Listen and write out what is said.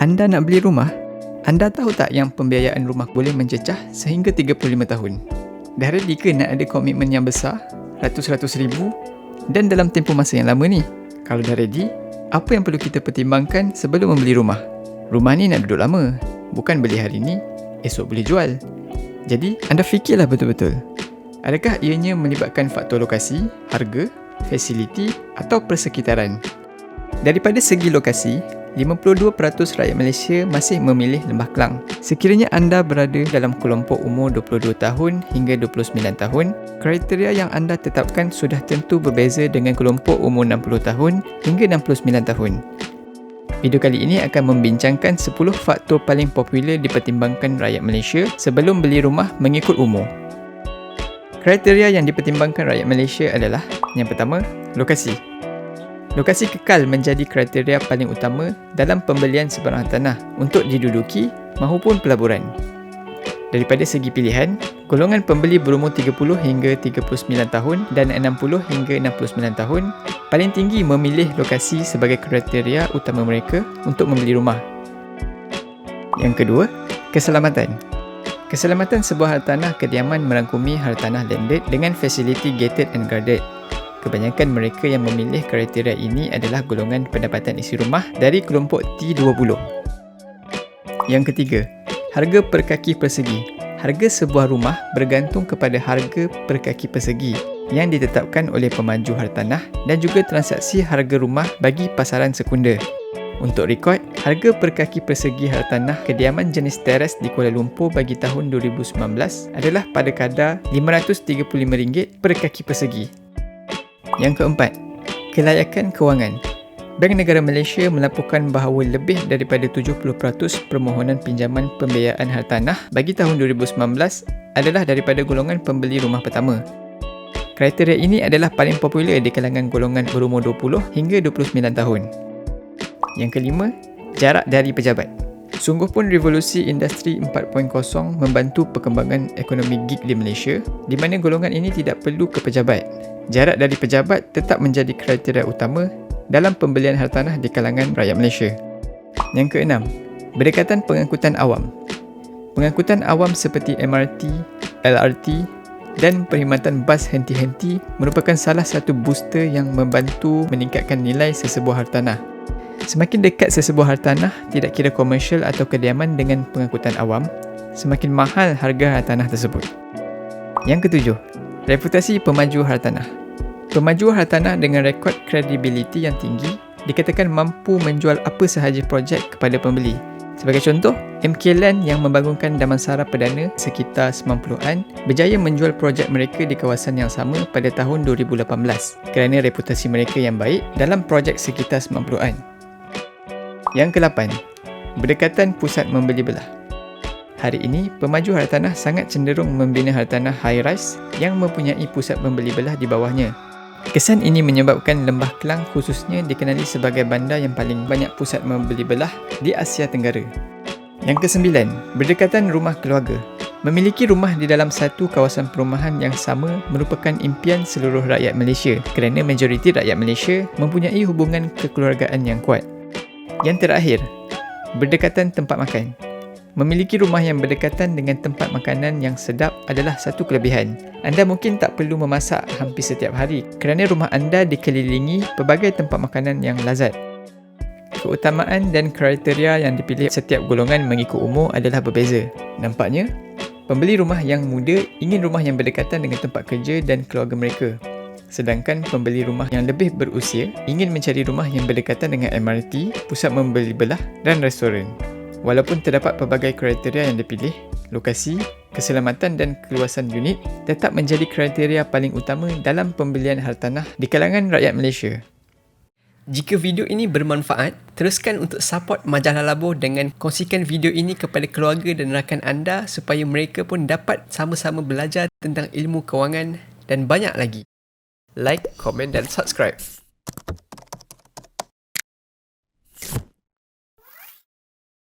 Anda nak beli rumah? Anda tahu tak yang pembiayaan rumah boleh mencecah sehingga 35 tahun? Dah ready ke nak ada komitmen yang besar, ratus-ratus ribu dan dalam tempoh masa yang lama ni? Kalau dah ready, apa yang perlu kita pertimbangkan sebelum membeli rumah? Rumah ni nak duduk lama, bukan beli hari ni, esok boleh jual. Jadi, anda fikirlah betul-betul. Adakah ianya melibatkan faktor lokasi, harga, fasiliti atau persekitaran? Daripada segi lokasi, 52% rakyat Malaysia masih memilih Lembah Kelang. Sekiranya anda berada dalam kelompok umur 22 tahun hingga 29 tahun, kriteria yang anda tetapkan sudah tentu berbeza dengan kelompok umur 60 tahun hingga 69 tahun. Video kali ini akan membincangkan 10 faktor paling popular dipertimbangkan rakyat Malaysia sebelum beli rumah mengikut umur. Kriteria yang dipertimbangkan rakyat Malaysia adalah: yang pertama, lokasi. Lokasi kekal menjadi kriteria paling utama dalam pembelian sebarang tanah untuk diduduki mahupun pelaburan. Daripada segi pilihan, golongan pembeli berumur 30 hingga 39 tahun dan 60 hingga 69 tahun paling tinggi memilih lokasi sebagai kriteria utama mereka untuk membeli rumah. Yang kedua, keselamatan. Keselamatan sebuah hartanah kediaman merangkumi hartanah landed dengan fasiliti gated and guarded. Kebanyakan mereka yang memilih kriteria ini adalah golongan pendapatan isi rumah dari kelompok T20. Yang ketiga, harga per kaki persegi. Harga sebuah rumah bergantung kepada harga per kaki persegi yang ditetapkan oleh pemaju hartanah dan juga transaksi harga rumah bagi pasaran sekunder. Untuk rekod, harga per kaki persegi hartanah kediaman jenis teres di Kuala Lumpur bagi tahun 2019 adalah pada kadar RM535 per kaki persegi. Yang keempat, kelayakan kewangan. Bank Negara Malaysia melaporkan bahawa lebih daripada 70% permohonan pinjaman pembiayaan hartanah bagi tahun 2019 adalah daripada golongan pembeli rumah pertama. Kriteria ini adalah paling popular di kalangan golongan berumur 20 hingga 29 tahun. Yang kelima, jarak dari pejabat. Sungguh pun revolusi industri 4.0 membantu perkembangan ekonomi gig di Malaysia, di mana golongan ini tidak perlu ke pejabat. Jarak dari pejabat tetap menjadi kriteria utama dalam pembelian hartanah di kalangan rakyat Malaysia. Yang keenam, berdekatan pengangkutan awam. Pengangkutan awam seperti MRT, LRT dan perkhidmatan bas henti-henti merupakan salah satu booster yang membantu meningkatkan nilai sesebuah hartanah. Semakin dekat sesebuah hartanah, tidak kira komersial atau kediaman dengan pengangkutan awam, semakin mahal harga hartanah tersebut. Yang ketujuh, reputasi pemaju hartanah. Pemaju hartanah dengan rekod kredibiliti yang tinggi dikatakan mampu menjual apa sahaja projek kepada pembeli. Sebagai contoh, MK Land yang membangunkan Damansara Perdana sekitar 90-an berjaya menjual projek mereka di kawasan yang sama pada tahun 2018 kerana reputasi mereka yang baik dalam projek sekitar 90-an. Yang ke-8, berdekatan pusat membeli belah. Hari ini, pemaju hartanah sangat cenderung membina hartanah high-rise yang mempunyai pusat membeli belah di bawahnya. Kesan ini menyebabkan Lembah Kelang khususnya dikenali sebagai bandar yang paling banyak pusat membeli belah di Asia Tenggara. Yang ke-9, berdekatan rumah keluarga. Memiliki rumah di dalam satu kawasan perumahan yang sama merupakan impian seluruh rakyat Malaysia kerana majoriti rakyat Malaysia mempunyai hubungan kekeluargaan yang kuat. Yang terakhir, berdekatan tempat makan. Memiliki rumah yang berdekatan dengan tempat makanan yang sedap adalah satu kelebihan. Anda mungkin tak perlu memasak hampir setiap hari kerana rumah anda dikelilingi pelbagai tempat makanan yang lazat. Keutamaan dan kriteria yang dipilih setiap golongan mengikut umur adalah berbeza. Nampaknya, pembeli rumah yang muda ingin rumah yang berdekatan dengan tempat kerja dan keluarga mereka. Sedangkan pembeli rumah yang lebih berusia ingin mencari rumah yang berdekatan dengan MRT, pusat membeli belah dan restoran. Walaupun terdapat pelbagai kriteria yang dipilih, lokasi, keselamatan dan keluasan unit tetap menjadi kriteria paling utama dalam pembelian hartanah di kalangan rakyat Malaysia. Jika video ini bermanfaat, teruskan untuk support Majalah Labo dengan kongsikan video ini kepada keluarga dan rakan anda supaya mereka pun dapat sama-sama belajar tentang ilmu kewangan dan banyak lagi. Like, komen dan subscribe.